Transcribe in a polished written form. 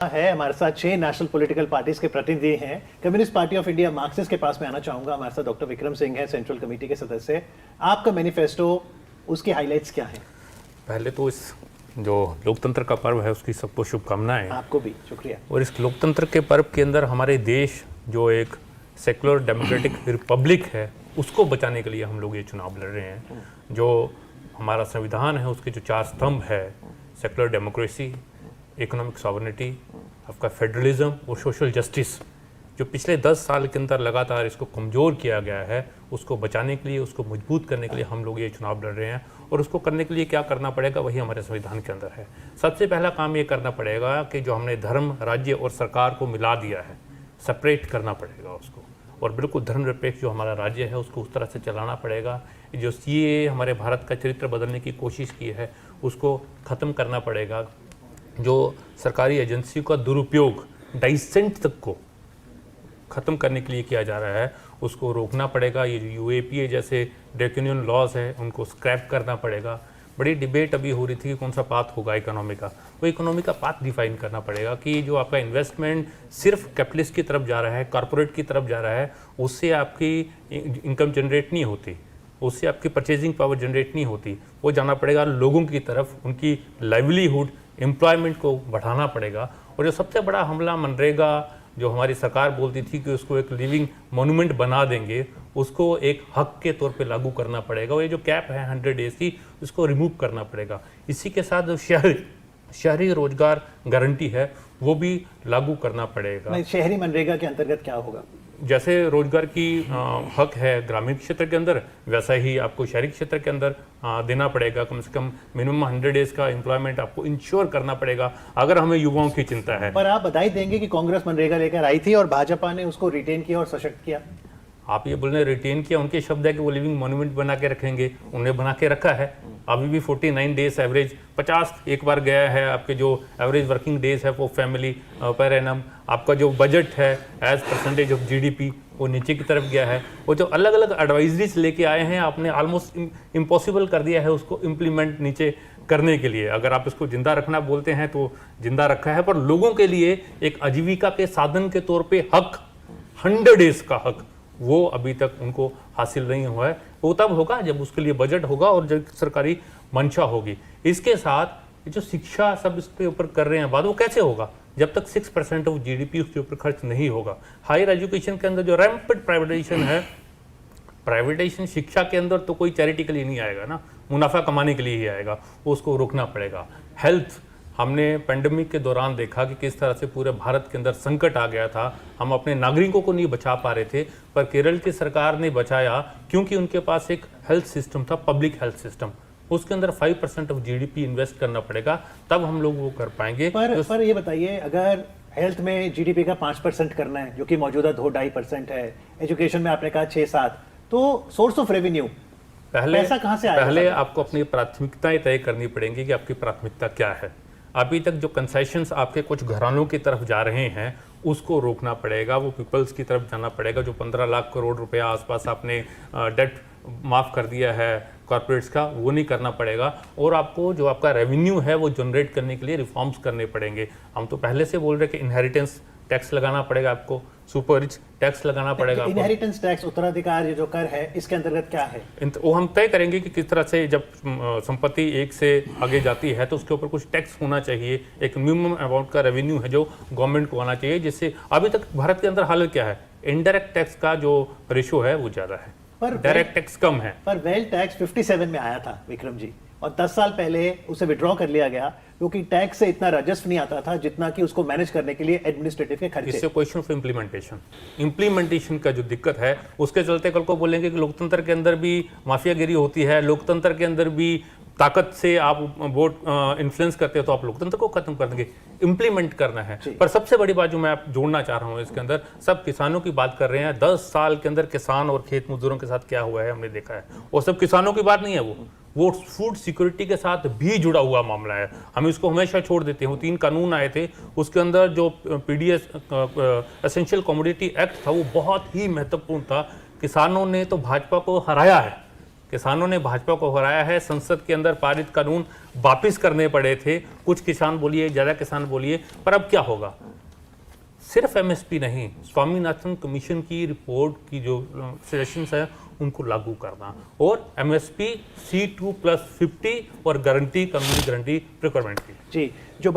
है हमारे साथ 6 नेशनल पॉलिटिकल पार्टीज के प्रतिनिधि हैं। Communist party of India Marxist के पास में आना चाहूंगा। हमारे साथ डॉक्टर विक्रम सिंह है, सेंट्रल कमेटी के सदस्य। आपका मैनिफेस्टो, उसकी हाइलाइट्स क्या हैं? पहले तो इस जो लोकतंत्र का पर्व है उसकी सबको शुभकामनाएं। आपको भी शुक्रिया। और इस लोकतंत्र के पर्व के अंदर हमारे देश जो एक सेकुलर डेमोक्रेटिक रिपब्लिक है उसको बचाने के लिए हम लोग ये चुनाव लड़ रहे हैं। जो हमारा संविधान है उसके जो 4 स्तंभ है, सेकुलर डेमोक्रेसी, इकोनॉमिक सॉवरेनिटी, आपका फेडरलिज्म और सोशल जस्टिस, जो पिछले 10 साल के अंदर लगातार इसको कमज़ोर किया गया है, उसको बचाने के लिए, उसको मजबूत करने के लिए हम लोग ये चुनाव लड़ रहे हैं। और उसको करने के लिए क्या करना पड़ेगा, वही हमारे संविधान के अंदर है। सबसे पहला काम ये करना पड़ेगा कि जो हमने धर्म, राज्य और सरकार को मिला दिया है, सेपरेट करना पड़ेगा उसको, और बिल्कुल धर्मनिरपेक्ष जो हमारा राज्य है उसको उस तरह से चलाना पड़ेगा। जो सीए हमारे भारत का चरित्र बदलने की कोशिश की है उसको ख़त्म करना पड़ेगा। जो सरकारी एजेंसियों का दुरुपयोग डाइसेंट तक को ख़त्म करने के लिए किया जा रहा है उसको रोकना पड़ेगा। ये यूएपीए जैसे ड्रैकोनियन लॉज है उनको स्क्रैप करना पड़ेगा। बड़ी डिबेट अभी हो रही थी कि कौन सा पाथ होगा इकोनॉमी का, वो इकोनॉमी का पाथ डिफाइन करना पड़ेगा कि जो आपका इन्वेस्टमेंट सिर्फ कैपिटलिस्ट की तरफ जा रहा है, कॉरपोरेट की तरफ जा रहा है, उससे आपकी इनकम जनरेट नहीं होती, उससे आपकी परचेजिंग पावर जनरेट नहीं होती। वो जाना पड़ेगा लोगों की तरफ, उनकी लाइवलीहुड, एम्प्लॉयमेंट को बढ़ाना पड़ेगा। और जो सबसे बड़ा हमला मनरेगा, जो हमारी सरकार बोलती थी कि उसको एक लिविंग मोन्यूमेंट बना देंगे, उसको एक हक के तौर पे लागू करना पड़ेगा। और ये जो कैप है 100 डेज की, उसको रिमूव करना पड़ेगा। इसी के साथ जो शहरी रोजगार गारंटी है वो भी लागू करना पड़ेगा। शहरी मनरेगा के अंतर्गत क्या होगा? जैसे रोजगार की हक है ग्रामीण क्षेत्र के अंदर, वैसा ही आपको शहरी क्षेत्र के अंदर देना पड़ेगा। कम से कम मिनिमम 100 डेज का एम्प्लॉयमेंट आपको इंश्योर करना पड़ेगा अगर हमें युवाओं की चिंता है। पर आप बधाई देंगे कि कांग्रेस मनरेगा लेकर आई थी और भाजपा ने उसको रिटेन किया और सशक्त किया। आप ये बोल रहे हैं रिटेन किया, उनके शब्द है कि वो लिविंग मॉन्यूमेंट बना के रखेंगे, उन्हें बना के रखा है। अभी भी 49 डेज एवरेज, 50 एक बार गया है। आपके जो एवरेज वर्किंग डेज है वो फैमिली पर एनम, आपका जो बजट है एज परसेंटेज ऑफ जीडीपी वो नीचे की तरफ गया है। वो जो अलग अलग एडवाइजरीज लेके आए हैं आपने ऑलमोस्ट इम्पॉसिबल कर दिया है उसको इम्प्लीमेंट नीचे करने के लिए। अगर आप इसको जिंदा रखना बोलते हैं तो जिंदा रखा है, पर लोगों के लिए एक आजीविका के साधन के तौर पे हक, 100 डेज का हक, वो अभी तक उनको हासिल नहीं हुआ है। वो तब होगा जब उसके लिए बजट होगा और जब सरकारी मंशा होगी। इसके साथ जो शिक्षा सब इसके ऊपर कर रहे हैं बात, वो कैसे होगा जब तक 6% ऑफ जीडीपी उसके ऊपर खर्च नहीं होगा। हायर एजुकेशन के अंदर जो रैम्पेंट प्राइवेटाइजेशन है, प्राइवेटाइजेशन शिक्षा के अंदर तो कोई चैरिटी के लिए नहीं आएगा ना, मुनाफा कमाने के लिए ही आएगा, वो उसको रोकना पड़ेगा। हेल्थ, हमने पेंडेमिक के दौरान देखा कि किस तरह से पूरे भारत के अंदर संकट आ गया था। हम अपने नागरिकों को नहीं बचा पा रहे थे, पर केरल की सरकार ने बचाया क्योंकि उनके पास एक हेल्थ सिस्टम था, पब्लिक हेल्थ सिस्टम। उसके अंदर 5% ऑफ जीडीपी इन्वेस्ट करना पड़ेगा, तब हम लोग वो कर पाएंगे। पर ये बताइए, अगर हेल्थ में जीडीपी का 5% करना है, जो कि मौजूदा 2-2.5% है, एजुकेशन में आपने कहा 6-7, तो सोर्स ऑफ रेवेन्यू पैसा कहाँ से आएगा? पहले आपको अपनी प्राथमिकताएं तय करनी पड़ेंगी कि आपकी प्राथमिकता क्या है। अभी तक जो कंसेशंस आपके कुछ घरानों की तरफ जा रहे हैं उसको रोकना पड़ेगा, वो पीपल्स की तरफ जाना पड़ेगा। जो 15 लाख करोड़ रुपया आसपास आपने डेट माफ़ कर दिया है कॉर्पोरेट्स का, वो नहीं करना पड़ेगा। और आपको जो आपका रेवेन्यू है वो जनरेट करने के लिए रिफॉर्म्स करने पड़ेंगे। हम तो पहले से बोल रहे हैं कि इनहेरिटेंस टैक्स लगाना पड़ेगा आपको, सुपर रिच टैक्स लगाना पड़ेगा। इनहेरिटेंस टैक्स, उत्तराधिकार जो कर है, इसके अंतर्गत क्या है? वो हम तय करेंगे कि किस तरह से जब संपत्ति एक से आगे जाती है तो उसके ऊपर कुछ टैक्स होना चाहिए। एक मिनिमम अमाउंट का रेवेन्यू है जो गवर्नमेंट को आना चाहिए, जिससे अभी तक भारत के अंदर हालत क्या है, इनडायरेक्ट टैक्स का जो रेशियो है वो ज्यादा है, पर डायरेक्ट टैक्स कम है। पर वेल्थ टैक्स 57 में आया था विक्रम जी, और 10 साल पहले उसे विड्रॉ कर लिया गया क्योंकि टैक्स से इतना राजस्व नहीं आता था जितना कि उसको मैनेज करने के लिए एडमिनिस्ट्रेटिव के खर्चे। इससे क्वेश्चन ऑफ इम्प्लीमेंटेशन का जो दिक्कत है उसके चलते कल को बोलेंगे कि लोकतंत्र के अंदर भी माफियागिरी होती है, लोकतंत्र के अंदर भी ताकत से आप वोट इन्फ्लुएंस करते हो, तो आप लोकतंत्र को खत्म कर देंगे। इम्प्लीमेंट करना है। पर सबसे बड़ी बात जो मैं आप जोड़ना चाह रहा हूँ इसके अंदर, सब किसानों की बात कर रहे हैं। 10 साल के अंदर किसान और खेत मजदूरों के साथ क्या हुआ है हमने देखा है। और सब किसानों की बात नहीं है, वो फूड सिक्योरिटी के साथ भी जुड़ा हुआ मामला है। हम इसको हमेशा छोड़ देते हैं। वो 3 कानून आए थे, उसके अंदर जो पीडीएस एसेंशियल कमोडिटी एक्ट था वो बहुत ही महत्वपूर्ण था। किसानों ने तो भाजपा को हराया है, किसानों ने भाजपा को हराया है। संसद के अंदर पारित कानून वापिस करने पड़े थे, कुछ किसान बोलिए, ज़्यादा किसान बोलिए, पर अब क्या होगा? सिर्फ एमएसपी नहीं, स्वामीनाथन कमीशन की रिपोर्ट की जो सजेशंस है उनको लागू करना, और एमएसपी C2+50 और गारंटी, कानूनी गारंटी प्रोक्योरमेंट की। जी, जो